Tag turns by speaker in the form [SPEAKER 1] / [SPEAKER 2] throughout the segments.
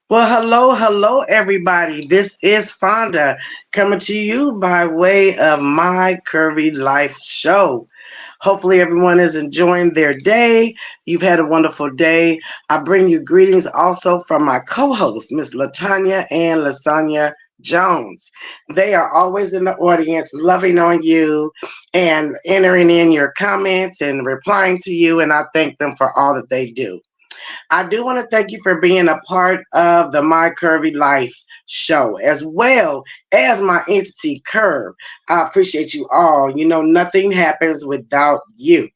[SPEAKER 1] Well, hello, everybody. This is Fonda coming to you by way of my Curvy Life show. Hopefully, everyone is enjoying their day. You've had a wonderful day. I bring you greetings also from my co hosts, Miss Latanya and Lasagna Jones. They are always in the audience, loving on you and entering in your comments and replying to you. And I thank them for all that they do. I do want to thank you for being a part of the My Curvy Life show, as well as my entity, Curve. I appreciate you all. You know, nothing happens without you.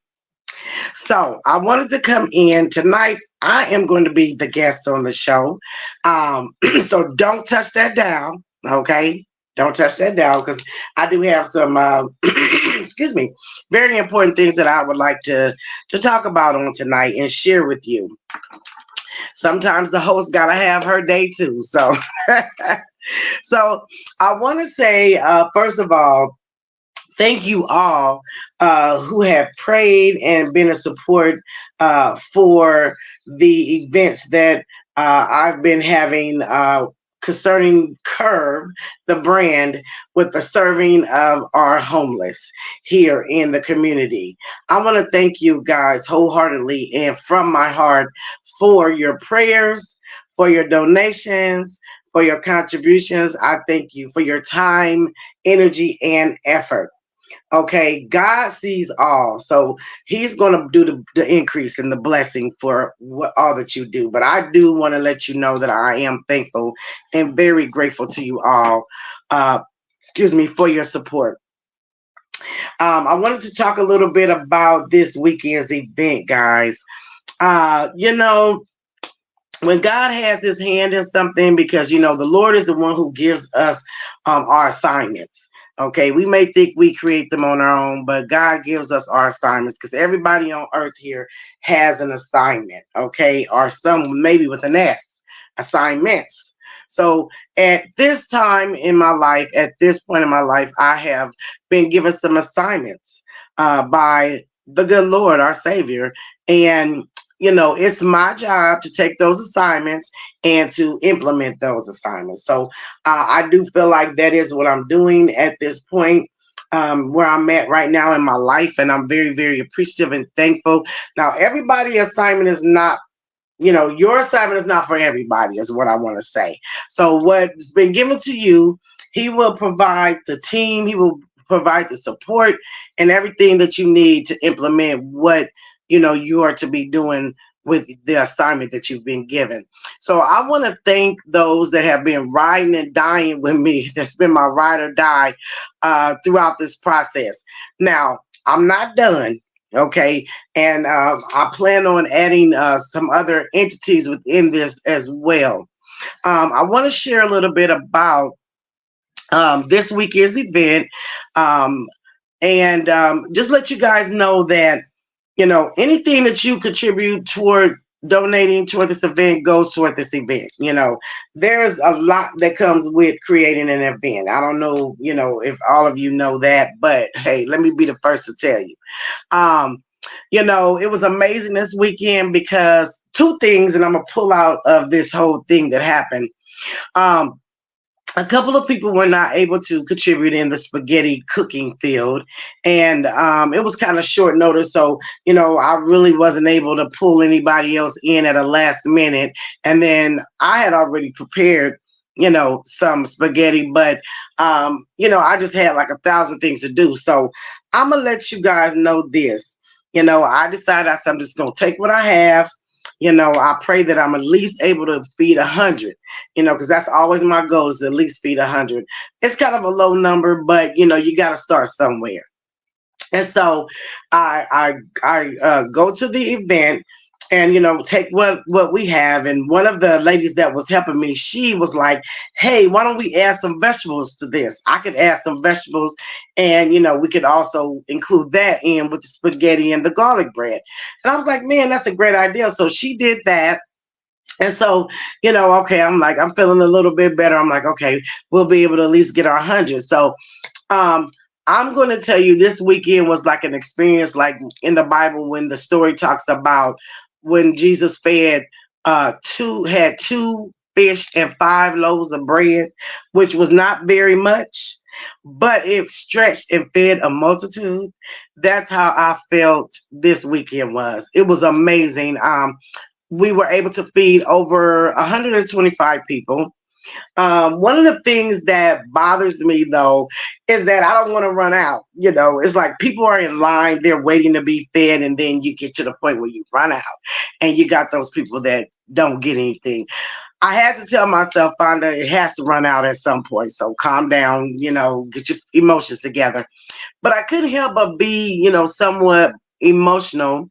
[SPEAKER 1] So I wanted to come in tonight. I am going to be the guest on the show. So don't touch that down, okay? Don't touch that down because I do have some, excuse me, very important things that I would like to talk about on tonight and share with you. Sometimes the host gotta have her day too. So, so I want to say first of all, thank you all who have prayed and been a support for the events that I've been having concerning Curve, the brand, with the serving of our homeless here in the community. I want to thank you guys wholeheartedly and from my heart for your prayers, for your donations, for your contributions. I thank you for your time, energy, and effort. Okay, God sees all, so He's going to do the increase and the blessing for all that you do. But I do want to let you know that I am thankful and very grateful to you all. Excuse me for your support. I wanted to talk a little bit about this weekend's event, guys. You know, when God has his hand in something, because you know the Lord is the one who gives us our assignments. Okay, we may think we create them on our own, but God gives us our assignments because everybody on earth here has an assignment. Okay, or some maybe with an S, assignments. So at this time in my life, at this point in my life, I have been given some assignments by the good Lord, our Savior, and you know, it's my job to take those assignments and to implement those assignments. So I do feel like that is what I'm doing at this point. Where I'm at right now in my life, and I'm very, very appreciative and thankful. Now, everybody assignment is not, you know, your assignment is not for everybody, is what I want to say. So, what's been given to you, He will provide the team, He will provide the support and everything that you need to implement what you know you are to be doing with the assignment that you've been given. So I want to thank those that have been riding and dying with me. That's been my ride or die throughout this process. Now I'm not done. Okay, and I plan on adding some other entities within this as well. I want to share a little bit about this weekend's event, um, and just let you guys know that you know anything that you contribute toward donating toward this event goes toward this event. You know, there's a lot that comes with creating an event. I don't know, you know, if all of you know that, but hey, let me be the first to tell you. Um, you know, it was amazing this weekend because two things, and I'm gonna pull out of this whole thing that happened. Um, a couple of people were not able to contribute in the spaghetti cooking field, and it was kind of short notice, so you know I really wasn't able to pull anybody else in at a last minute. And then I had already prepared, you know, some spaghetti, but you know I just had like 1,000 things to do. So I'm gonna let you guys know this. You know, I decided I'm just gonna take what I have. You know, I pray that I'm at least able to feed 100, you know, because that's always my goal, is to at least feed 100. It's kind of a low number, but you know, you got to start somewhere. And so I go to the event and you know take what we have. And one of the ladies that was helping me, she was like, hey, why don't we add some vegetables to this? I could add some vegetables, and you know we could also include that in with the spaghetti and the garlic bread. And I was like, man, that's a great idea. So she did that. And so, you know, okay, I'm like, I'm feeling a little bit better. I'm like, okay, we'll be able to at least get our 100. So um, I'm going to tell you, this weekend was like an experience, like in the Bible, when the story talks about when Jesus fed two fish and 5 loaves of bread, which was not very much, but it stretched and fed a multitude. That's how I felt this weekend was. It was amazing. We were able to feed over 125 people. One of the things that bothers me though is that I don't want to run out. It's like people are in line, they're waiting to be fed, and then you get to the point where you run out, and you got those people that don't get anything. I had to tell myself, Fonda, it has to run out at some point. So calm down, get your emotions together. But I couldn't help but be, somewhat emotional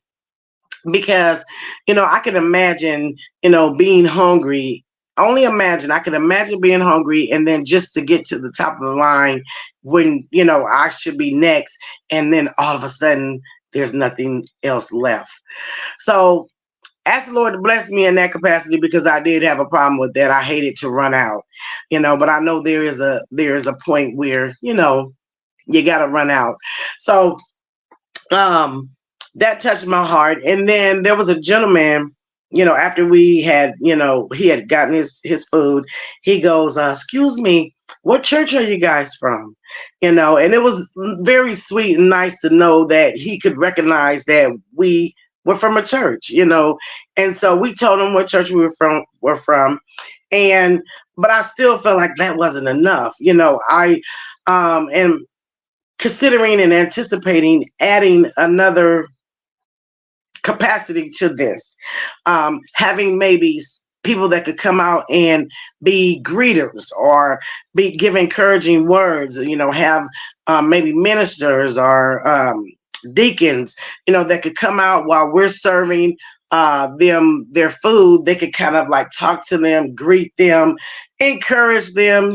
[SPEAKER 1] because I can imagine being hungry. Only imagine, I can imagine being hungry, and then just to get to the top of the line when I should be next, and then all of a sudden there's nothing else left. So ask the Lord to bless me in that capacity, because I did have a problem with that. I hated to run out, but I know there is a point where you got to run out. So um that touched my heart. And then there was a gentleman, after we had, he had gotten his food. He goes, excuse me, what church are you guys from? And it was very sweet and nice to know that he could recognize that we were from a church. And so we told him what church we were from. And but I still felt like that wasn't enough. I am considering and anticipating adding another capacity to this, having maybe people that could come out and be greeters, or give encouraging words, have maybe ministers or deacons, that could come out while we're serving them their food. They could kind of like talk to them, greet them, encourage them.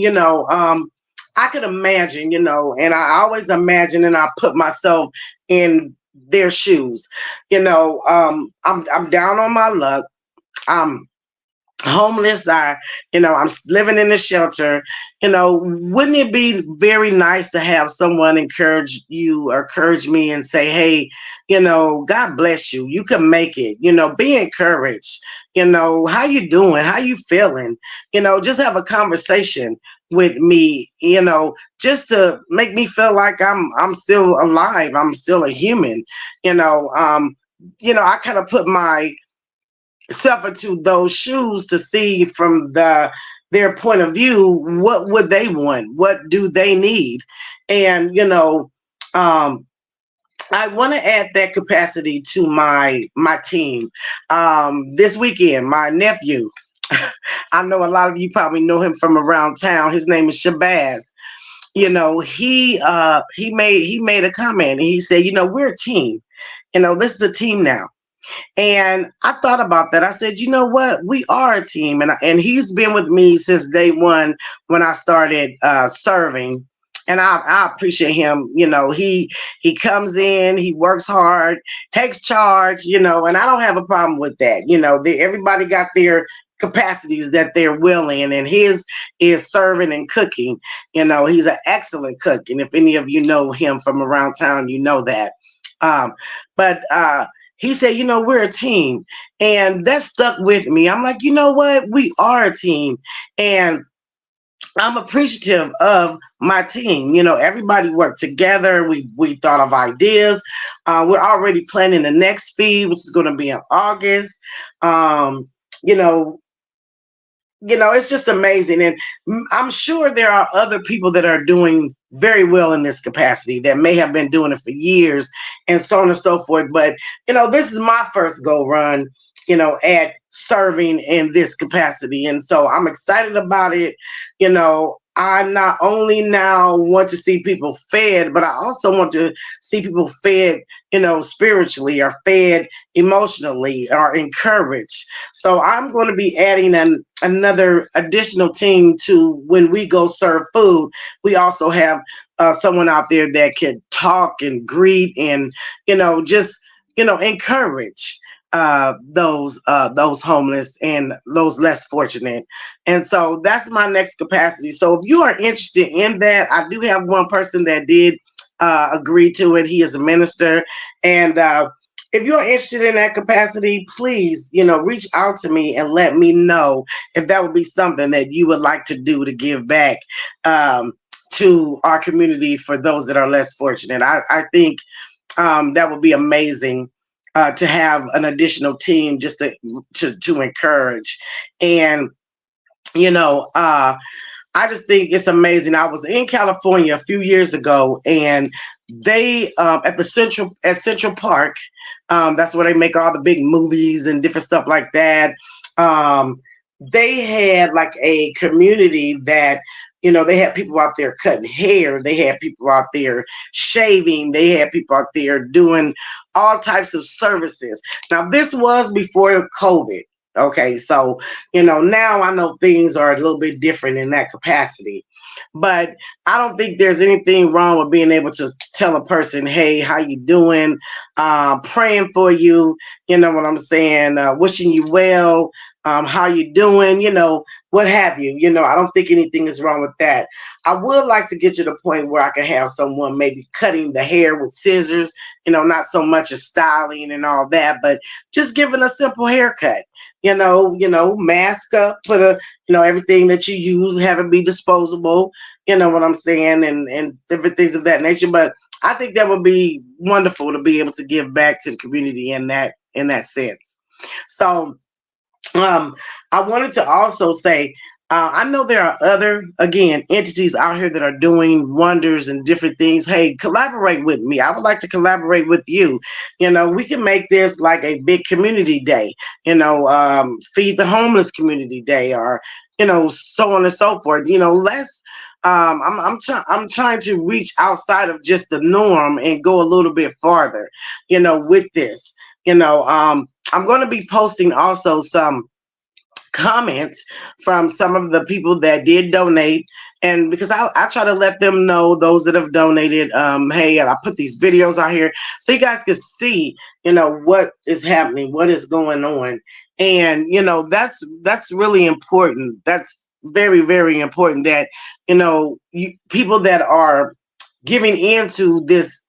[SPEAKER 1] I could imagine, and I always imagine, and I put myself in their shoes. I'm down on my luck. I'm homeless. I'm living in a shelter. Wouldn't it be very nice to have someone encourage you or encourage me and say, hey, God bless you, you can make it, be encouraged, how you doing, how you feeling, just have a conversation with me, just to make me feel like I'm still alive, I'm still a human. I kind of put my self into those shoes to see from their point of view, what would they want, what do they need. And I want to add that capacity to my team. This weekend, my nephew, I know a lot of you probably know him from around town, his name is Shabazz. He made a comment, and he said, we're a team, this is a team now. And I thought about that. I said, you know what? We are a team. And he's been with me since day one when I started serving. And I appreciate him. He comes in, he works hard, takes charge, and I don't have a problem with that. Everybody got their capacities that they're willing, and his is serving and cooking. He's an excellent cook. And if any of you know him from around town, you know that. But he said, we're a team. And that stuck with me. I'm like, you know what? We are a team. And I'm appreciative of my team. Everybody worked together. We thought of ideas. We're already planning the next feed, which is going to be in August. You know, it's just amazing. And I'm sure there are other people that are doing very well in this capacity that may have been doing it for years and so on and so forth. But, this is my first go run, at serving in this capacity. And so I'm excited about it. I not only now want to see people fed, but I also want to see people fed, spiritually, or fed emotionally, or encouraged. So I'm going to be adding another additional team to when we go serve food. We also have someone out there that can talk and greet and, just, encourage those homeless and those less fortunate. And so that's my next capacity. So if you are interested in that, I do have one person that did agree to it. He is a minister, and if you're interested in that capacity, please, reach out to me and let me know if that would be something that you would like to do to give back um, to our community for those that are less fortunate. I think that would be amazing to have an additional team just to encourage. And, you know, uh, I just think it's amazing. I was in California a few years ago, and they at the Central Park. That's where they make all the big movies and different stuff like that. Um, they had like a community that they had people out there cutting hair. They had people out there shaving. They had people out there doing all types of services. Now this was before COVID. Okay, so now I know things are a little bit different in that capacity, but I don't think there's anything wrong with being able to tell a person, "Hey, how you doing? Praying for you." You know what I'm saying? Wishing you well. How you doing? What have you? I don't think anything is wrong with that. I would like to get to the point where I can have someone maybe cutting the hair with scissors. Not so much as styling and all that, but just giving a simple haircut. Mask up, put everything that you use, have it be disposable. You know what I'm saying, and different things of that nature. But I think that would be wonderful to be able to give back to the community in that sense. So um, I wanted to also say, I know there are other, again, entities out here that are doing wonders and different things. Hey, collaborate with me. I would like to collaborate with you. We can make this like a big community day. Feed the homeless community day, or so on and so forth. Let's. I'm trying to reach outside of just the norm and go a little bit farther. With this. I'm going to be posting also some comments from some of the people that did donate, and because I try to let them know, those that have donated, hey, I put these videos out here so you guys can see what is happening, what is going on. And that's really important. That's very, very important that people that are giving into this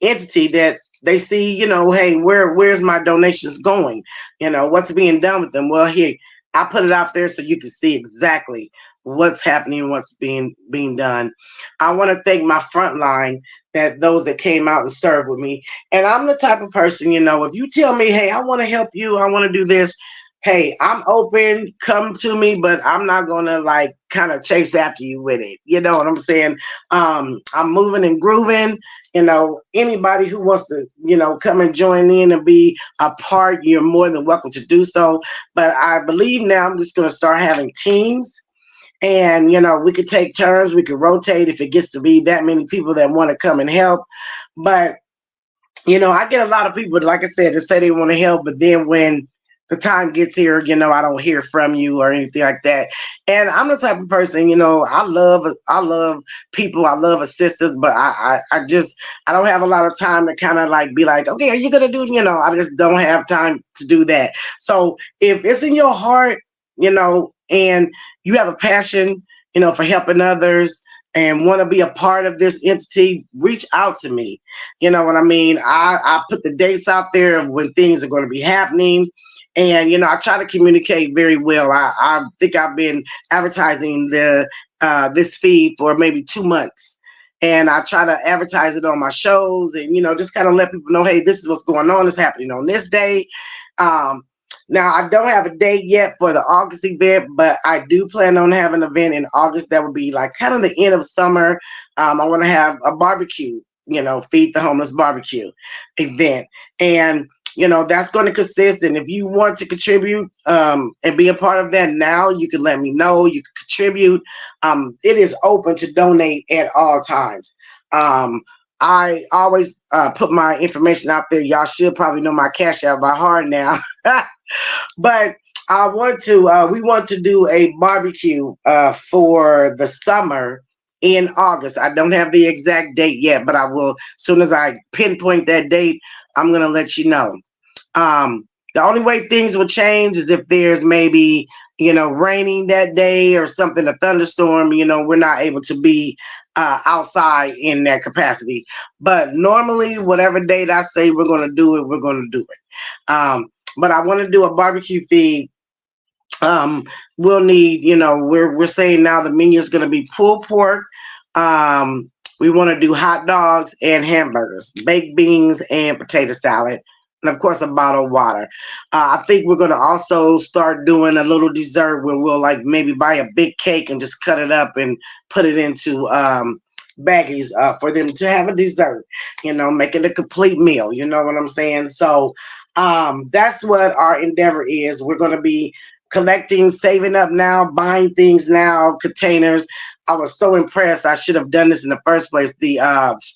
[SPEAKER 1] entity, that they see, hey, where's my donations going? What's being done with them? Well, here, I put it out there so you can see exactly what's happening, what's being done. I want to thank my front line, that those that came out and served with me. And I'm the type of person, if you tell me, hey, I want to help you, I want to do this, hey, I'm open, come to me, but I'm not gonna like kind of chase after you with it. You know what I'm saying? I'm moving and grooving. Anybody who wants to, come and join in and be a part, you're more than welcome to do so. But I believe now I'm just gonna start having teams. And we could take turns, we could rotate if it gets to be that many people that want to come and help. But I get a lot of people, like I said, that say they want to help, but then when the time gets here, I don't hear from you or anything like that. And I'm the type of person, I love people, I love assistance, but I don't have a lot of time to kind of like be like, okay, are you gonna do? I just don't have time to do that. So if it's in your heart, and you have a passion, for helping others and want to be a part of this entity, reach out to me. You know what I mean? I put the dates out there of when things are going to be happening. And, I try to communicate very well. I think I've been advertising this feed for maybe 2 months. And I try to advertise it on my shows and, just kind of let people know, hey, this is what's going on. It's happening on this day. Um, Now, I don't have a date yet for the August event, but I do plan on having an event in August that would be like kind of the end of summer. I want to have a barbecue, feed the homeless barbecue event. And, that's going to consist. And if you want to contribute and be a part of that now, you can let me know. You can contribute. It is open to donate at all times. I always put my information out there. Y'all should probably know my cash out by heart now. But we want to do a barbecue for the summer in August. I don't have the exact date yet, but I will, as soon as I pinpoint that date, I'm going to let you know. Um, The only way things will change is if there's maybe, raining that day or something, a thunderstorm, we're not able to be outside in that capacity. But normally, whatever date I say we're going to do it, we're going to do it. But I want to do a barbecue feed. um we'll need, we're saying now the menu is going to be pulled pork. We want to do hot dogs and hamburgers, baked beans and potato salad, and of course a bottle of water. I think we're going to also start doing a little dessert where we'll like maybe buy a big cake and just cut it up and put it into baggies for them to have a dessert, make it a complete meal, you know what I'm saying? So that's what our endeavor is. We're going to be collecting, saving up now, buying things now, containers. I was so impressed. I should have done this in the first place. The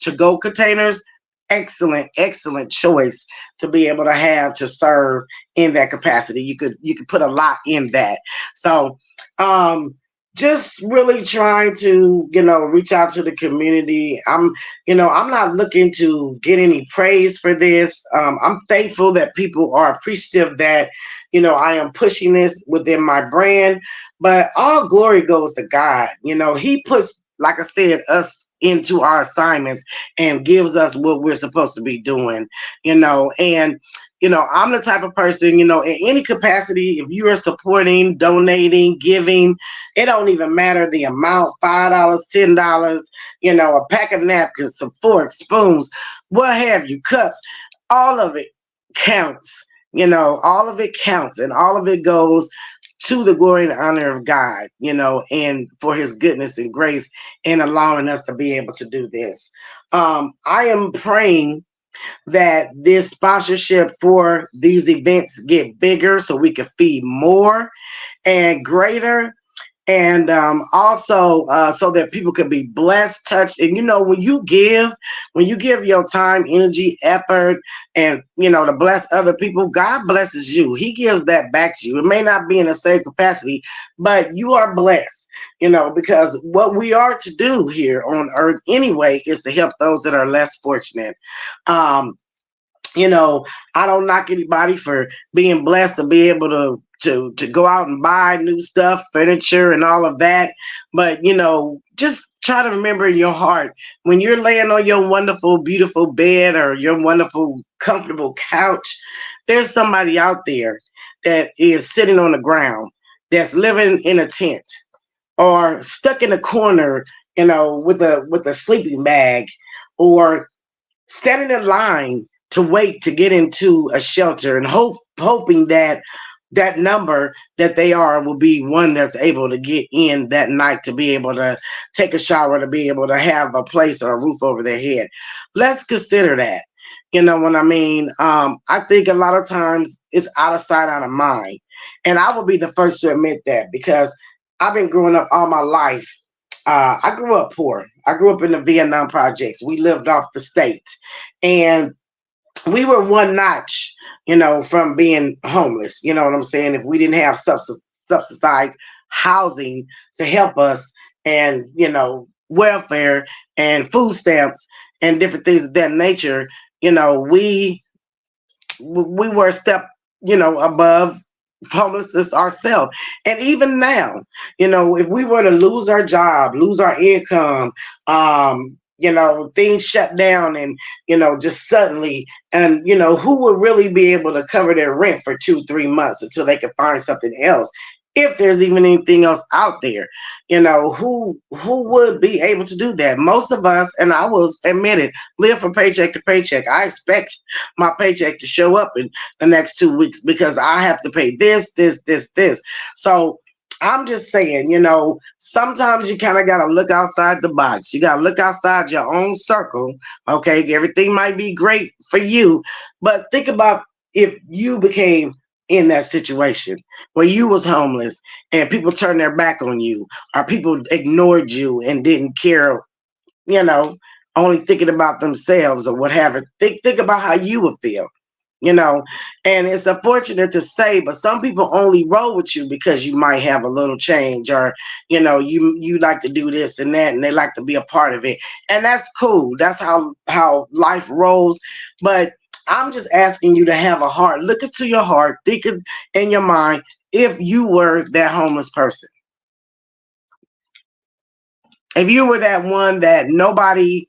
[SPEAKER 1] to-go containers, excellent, excellent choice to be able to have to serve in that capacity. You could put a lot in that. So just really trying to, reach out to the community. I'm not looking to get any praise for this. I'm thankful that people are appreciative that, I am pushing this within my brand, but all glory goes to God. He puts, like I said, us into our assignments and gives us what we're supposed to be doing, and I'm the type of person, in any capacity, if you are supporting, donating, giving, it don't even matter the amount, $5, $10, a pack of napkins, some forks, spoons, what have you, cups, all of it counts. All of it counts, and all of it goes to the glory and honor of God, and for his goodness and grace in allowing us to be able to do this. I am praying that this sponsorship for these events get bigger so we can feed more and greater, and also so that people can be blessed, touched. And when you give your time, energy, effort, and to bless other people, God blesses you. He gives that back to you. It may not be in the same capacity, but you are blessed, because what we are to do here on earth anyway is to help those that are less fortunate. um you know, I don't knock anybody for being blessed to be able to go out and buy new stuff, furniture, and all of that. But just try to remember in your heart when you're laying on your wonderful, beautiful bed or your wonderful, comfortable couch, there's somebody out there that is sitting on the ground, that's living in a tent or stuck in a corner, with a sleeping bag, or standing in line to wait to get into a shelter and hoping that that number that they are will be one that's able to get in that night, to be able to take a shower, to be able to have a place or a roof over their head. Let's consider that. You know what I mean? I think a lot of times it's out of sight, out of mind. And I will be the first to admit that, because I've been growing up all my life. I grew up poor. I grew up in the Vietnam projects. We lived off the state. And we were one notch, from being homeless. You know what I'm saying? If we didn't have subsidized housing to help us, and welfare and food stamps and different things of that nature, we were a step, above homelessness ourselves. And even now, if we were to lose our job, lose our income, things shut down, and just suddenly, and who would really be able to cover their rent for 2-3 months until they can find something else, if there's even anything else out there? Who would be able to do that? Most of us, and I will admit it, live from paycheck to paycheck. I expect my paycheck to show up in the next 2 weeks, because I have to pay this. So I'm just saying, sometimes you kind of got to look outside the box. You got to look outside your own circle. Okay. Everything might be great for you, but think about if you became in that situation where you was homeless and people turned their back on you, or people ignored you and didn't care, you know, only thinking about themselves or whatever. Think about how you would feel, you know. And it's unfortunate to say, but some people only roll with you because you might have a little change, or you like to do this and that, and they like to be a part of it, and that's cool. That's how life rolls. But I'm just asking you to have a heart. Look into your heart. Think in your mind, if you were that homeless person, if you were that one that nobody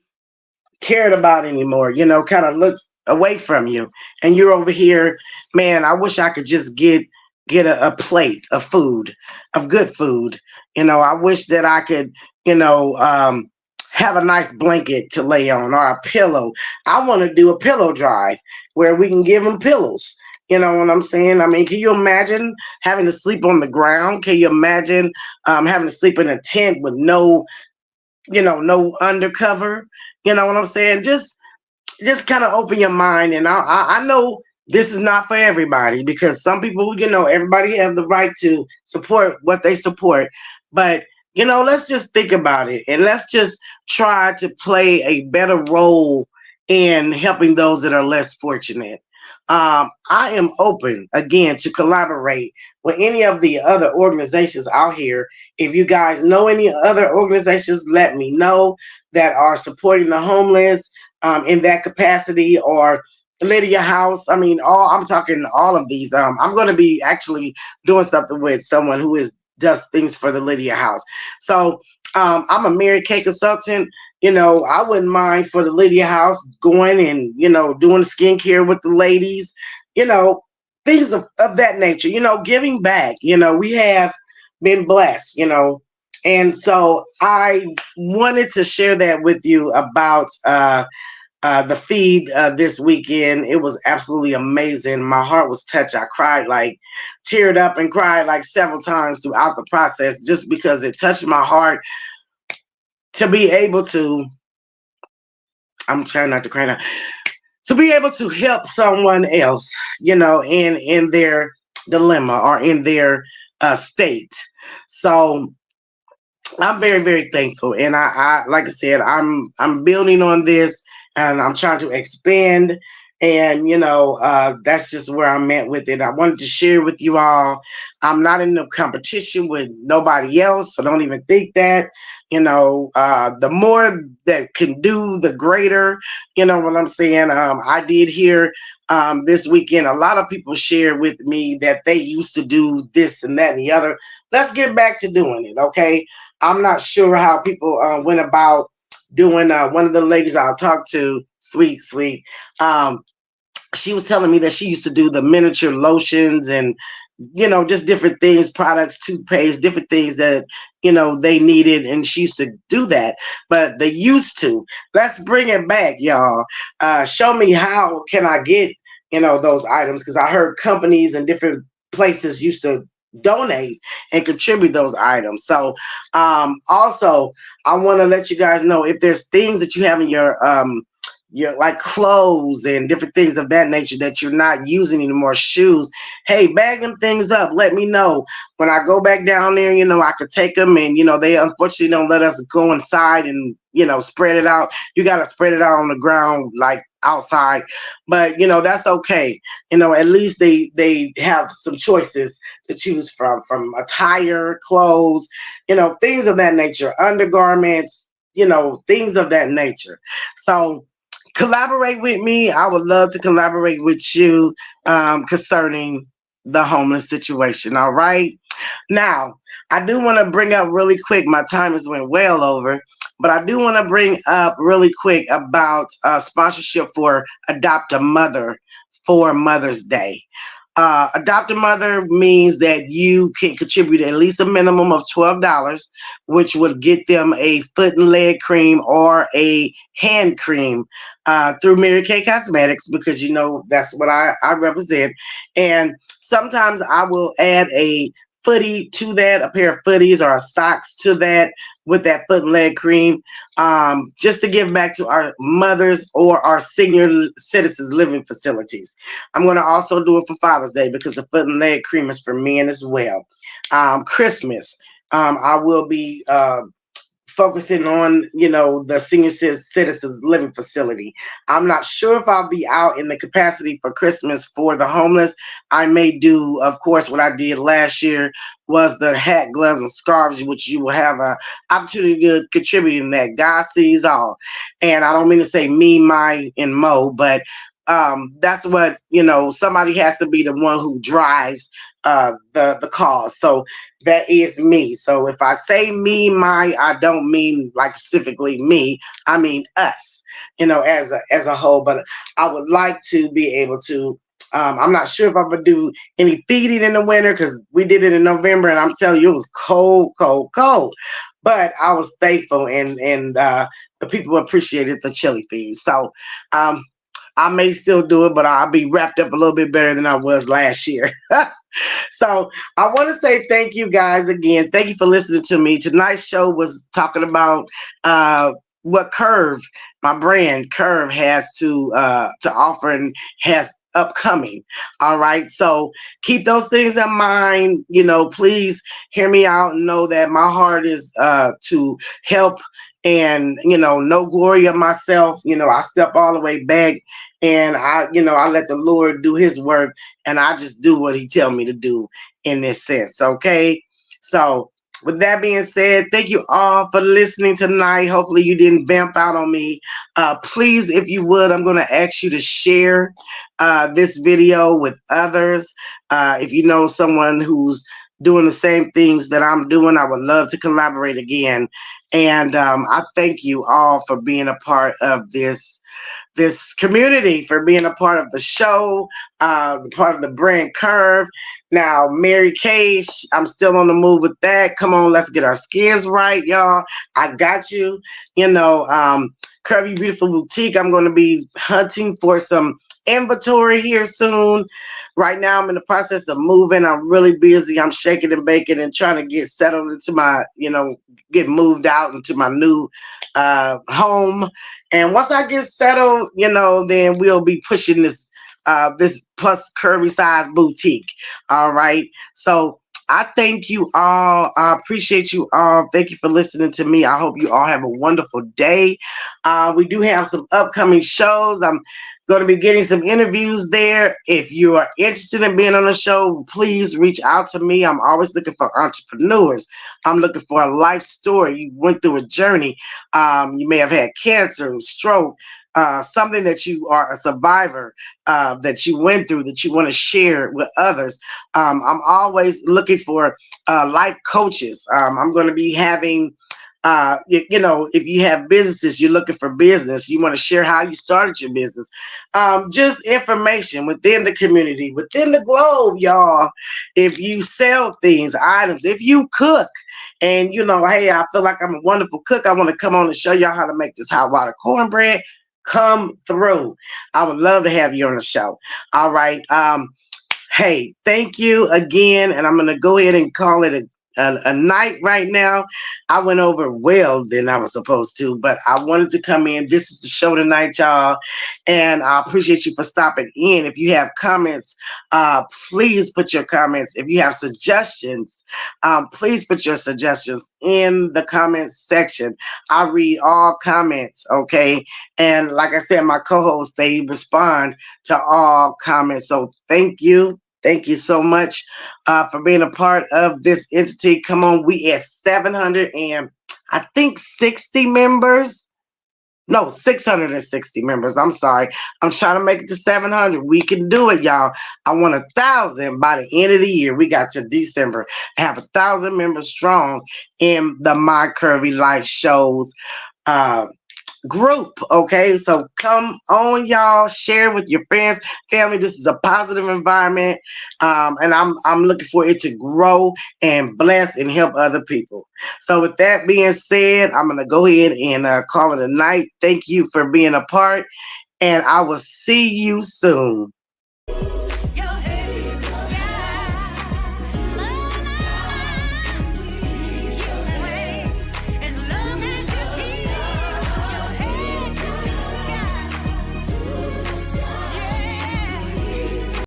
[SPEAKER 1] cared about anymore, kind of look away from you, and you're over here, man, I wish I could just get a plate of food, of good food. I wish that I could, you know, um, have a nice blanket to lay on or a pillow. I want to do a pillow drive where we can give them pillows. You know what I'm saying? I mean, can you imagine having to sleep on the ground? Can you imagine having to sleep in a tent with no undercover? You know what I'm saying? Just kind of open your mind, and I know this is not for everybody, because some people, everybody have the right to support what they support, but let's just think about it, and let's just try to play a better role in helping those that are less fortunate. I am open again to collaborate with any of the other organizations out here. If you guys know any other organizations, let me know, that are supporting the homeless in that capacity, or Lydia House. I mean, I'm talking all of these. I'm going to be actually doing something with someone who does things for the Lydia House. So I'm a Mary Kay consultant. I wouldn't mind for the Lydia House going and doing skincare with the ladies. You know, things of that nature. Giving back. We have been blessed. And so I wanted to share that with you about the feed this weekend. It was absolutely amazing. My heart was touched. I cried, like teared up and cried like several times throughout the process, just because it touched my heart to be able to, I'm trying not to cry now, to be able to help someone else, in their dilemma or in their state. So I'm very, very thankful, and I like I said, I'm building on this, and I'm trying to expand, and that's just where I'm at with it. I wanted to share with you all. I'm not in no competition with nobody else, so don't even think that. The more that can do, the greater. You know what I'm saying? I did hear this weekend, a lot of people shared with me that they used to do this and that and the other. Let's get back to doing it, okay? I'm not sure how people went about doing. One of the ladies I talked to, sweet, um, she was telling me that she used to do the miniature lotions and just different things, products, toothpaste, different things that they needed, and she used to do that. But they used to. Let's bring it back, y'all. Show me, how can I get those items, because I heard companies and different places used to donate and contribute those items. So also, I want to let you guys know, if there's things that you have in your like clothes and different things of that nature that you're not using anymore, shoes, hey, bag them things up, let me know. When I go back down there, I could take them, and they unfortunately don't let us go inside and spread it out. You got to spread it out on the ground, like outside, but that's okay. At least they have some choices to choose from attire, clothes, things of that nature, undergarments, things of that nature. So collaborate with me. I would love to collaborate with you concerning the homeless situation. All right. Now, I do want to bring up really quick, my time has went well over, but I do want to bring up really quick about sponsorship for Adopt a Mother for Mother's Day. Adopt a Mother means that you can contribute at least a minimum of $12, which would get them a foot and leg cream or a hand cream through Mary Kay Cosmetics, because that's what I represent. And sometimes I will add a footy to that, a pair of footies or a socks to that, with that foot and leg cream, just to give back to our mothers or our senior citizens living facilities. I'm going to also do it for Father's Day, because the foot and leg cream is for men as well. Christmas, I will be focusing on the senior citizens living facility. I'm not sure if I'll be out in the capacity for Christmas for the homeless. I may do, of course, what I did last year was the hat, gloves, and scarves, which you will have an opportunity to contribute in that. God sees all, and I don't mean to say me, my, and mo, but that's what, somebody has to be the one who drives the cause. So that is me. So if I say me, my, I don't mean like specifically me. I mean us, as a whole. But I would like to be able to. I'm not sure if I'm gonna do any feeding in the winter because we did it in November, and I'm telling you, it was cold, cold, cold. But I was thankful, and the people appreciated the chili fees. So um, I may still do it, but I'll be wrapped up a little bit better than I was last year. So I want to say thank you guys again. Thank you for listening to me. Tonight's show was talking about what Curve, my brand Curve, has to offer and has upcoming. All right. So keep those things in mind. Please hear me out and know that my heart is to help, and no glory of myself. I step all the way back, and I let the Lord do his work, and I just do what he tell me to do in this sense. Okay. So with that being said, thank you all for listening tonight. Hopefully you didn't vamp out on me. Please, if you would, I'm going to ask you to share this video with others. If you know someone who's doing the same things that I'm doing, I would love to collaborate again. And I thank you all for being a part of this community, for being a part of the show, the part of the brand Curve. Now, Mary Kay, I'm still on the move with that. Come on, let's get our skins right, y'all. I got you. Curvy Beautiful Boutique, I'm going to be hunting for some inventory here soon. Right now, I'm in the process of moving. I'm really busy. I'm shaking and baking and trying to get settled into my, get moved out into my new home. And once I get settled, then we'll be pushing this plus curvy size boutique. All right. So I thank you all. I appreciate you all. Thank you for listening to me. I hope you all have a wonderful day. We do have some upcoming shows. I'm going to be getting some interviews there. If you are interested in being on the show, please reach out to me. I'm always looking for entrepreneurs. I'm looking for a life story. You went through a journey. You may have had cancer, stroke, something that you are a survivor that you went through that you want to share with others. I'm always looking for life coaches. I'm going to be having if you have businesses, you're looking for business, you want to share how you started your business, just information within the community, within the globe, y'all. If you sell things, items, if you cook, and hey, I feel like I'm a wonderful cook, I want to come on and show y'all how to make this hot water cornbread, come through. I would love to have you on the show. All right. Hey, thank you again, and I'm going to go ahead and call it a night right now. I went over well than I was supposed to, but I wanted to come in. This is the show tonight, y'all, and I appreciate you for stopping in. If you have comments, please put your comments. If you have suggestions, please put your suggestions in the comments section. I read all comments, okay? And like I said, my co-hosts, they respond to all comments. So thank you. Thank you so much for being a part of this entity. Come on, we at 700 and I think 60 members. No, 660 members. I'm sorry. I'm trying to make it to 700. We can do it, y'all. I want 1,000 by the end of the year. We got to December. I have 1,000 members strong in the My Curvy Life shows group. Okay, so come on, y'all, share with your friends, family. This is a positive environment, and I'm looking for it to grow and bless and help other people. So with that being said, I'm gonna go ahead and call it a night. Thank you for being a part, and I will see you soon.